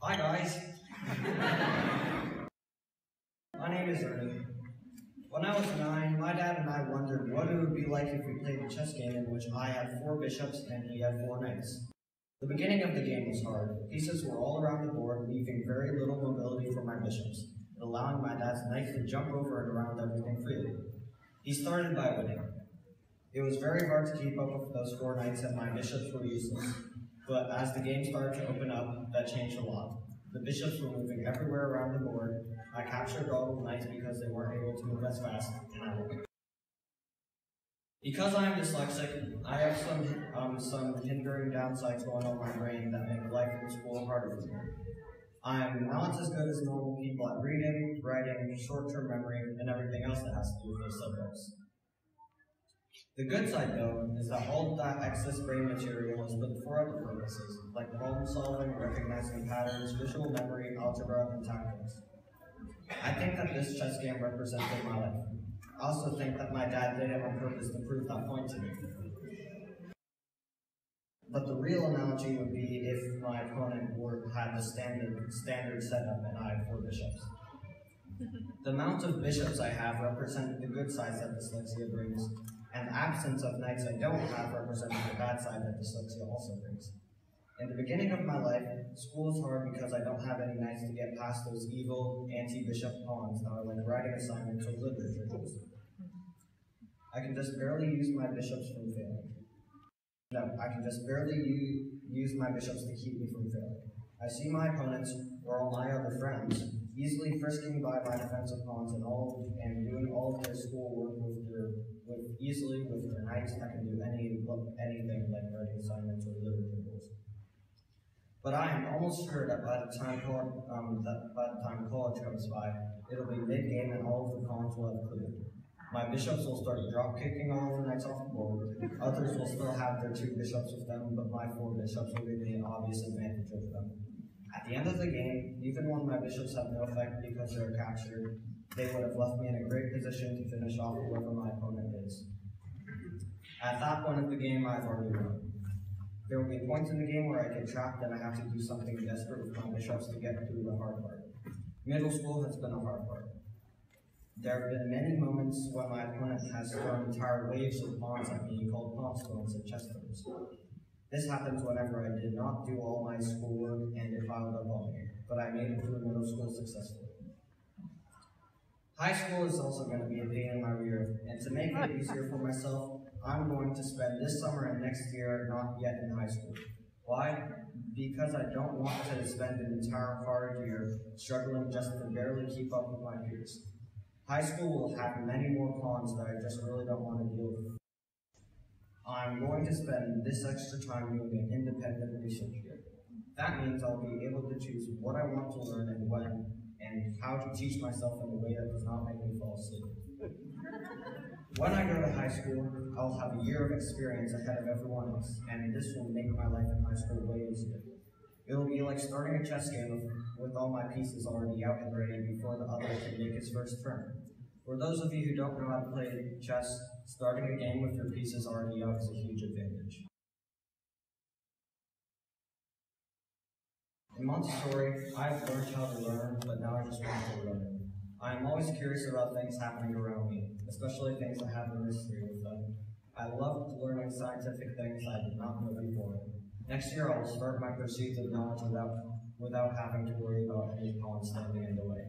Hi guys! My name is Ernie. When I was 9, my dad and I wondered what it would be like if we played a chess game in which I had 4 bishops and he had 4 knights. The beginning of the game was hard. Pieces were all around the board, leaving very little mobility for my bishops, and allowing my dad's knights to jump over and around everything freely. He started by winning. It was very hard to keep up with those 4 knights and my bishops were useless, but as the game started to open up, that changed a lot. The bishops were moving everywhere around the board. I captured all the knights because they weren't able to move as fast, and I won. Because I am dyslexic, I have some hindering downsides going on in my brain that make life in school harder for me. I am not as good as normal people at reading, writing, short-term memory, and everything else that has to do with those subjects. The good side, though, is that all of that excess brain material is put for other purposes, like problem solving, recognizing patterns, visual memory, algebra, and tactics. I think that this chess game represented my life. I also think that my dad did it on purpose to prove that point to me. But the real analogy would be if my opponent had the standard setup and I had 4 bishops. The amount of bishops I have represented the good sides that dyslexia brings, and the absence of knights I don't have represented the bad side that dyslexia also brings. In the beginning of my life, school is hard because I don't have any knights to get past those evil anti-bishop pawns that are like writing assignments or literature tools. I can just barely use my bishops from failing. I can just barely use my bishops to keep me from failing. I see my opponents, or all my other friends, easily frisking by my defensive pawns and doing all of their schoolwork with their knights that can do anything like writing assignments or literature tools. But I am almost sure that by the time college comes by, it'll be mid-game and all of the pawns will have cleared. My bishops will start drop-kicking all of the knights off the board. Others will still have their 2 bishops with them, but my 4 bishops will give me an obvious advantage over them. At the end of the game, even when my bishops have no effect because they are captured, they would have left me in a great position to finish off whoever my opponent is. At that point of the game, I've already won. There will be points in the game where I get trapped and I have to do something desperate with my bishops to get through the hard part. Middle school has been a hard part. There have been many moments when my opponent has thrown entire waves of pawns at me called pawn stones and chess terms. This happens whenever I did not do all my schoolwork and it piled up on me, but I made it through middle school successfully. High school is also going to be a pain in my rear, and to make it easier for myself, I'm going to spend this summer and next year not yet in high school. Why? Because I don't want to spend an entire hard year struggling just to barely keep up with my peers. High school will have many more pawns that I just really don't want to deal with. I'm going to spend this extra time doing an independent research year. That means I'll be able to choose what I want to learn and when, and how to teach myself in a way that does not make me fall asleep. When I go to high school, I'll have a year of experience ahead of everyone else, and this will make my life in high school way easier. It'll be like starting a chess game with all my pieces already out and ready before the other can make its first turn. For those of you who don't know how to play chess, starting a game with your pieces already out is a huge advantage. In Montessori, I've learned how to learn, but now I just want to learn. I am always curious about things happening around me, especially things that have a mystery with them. I loved learning scientific things I did not know before. Next year, I will start my pursuit of knowledge without having to worry about any pawns standing in the way.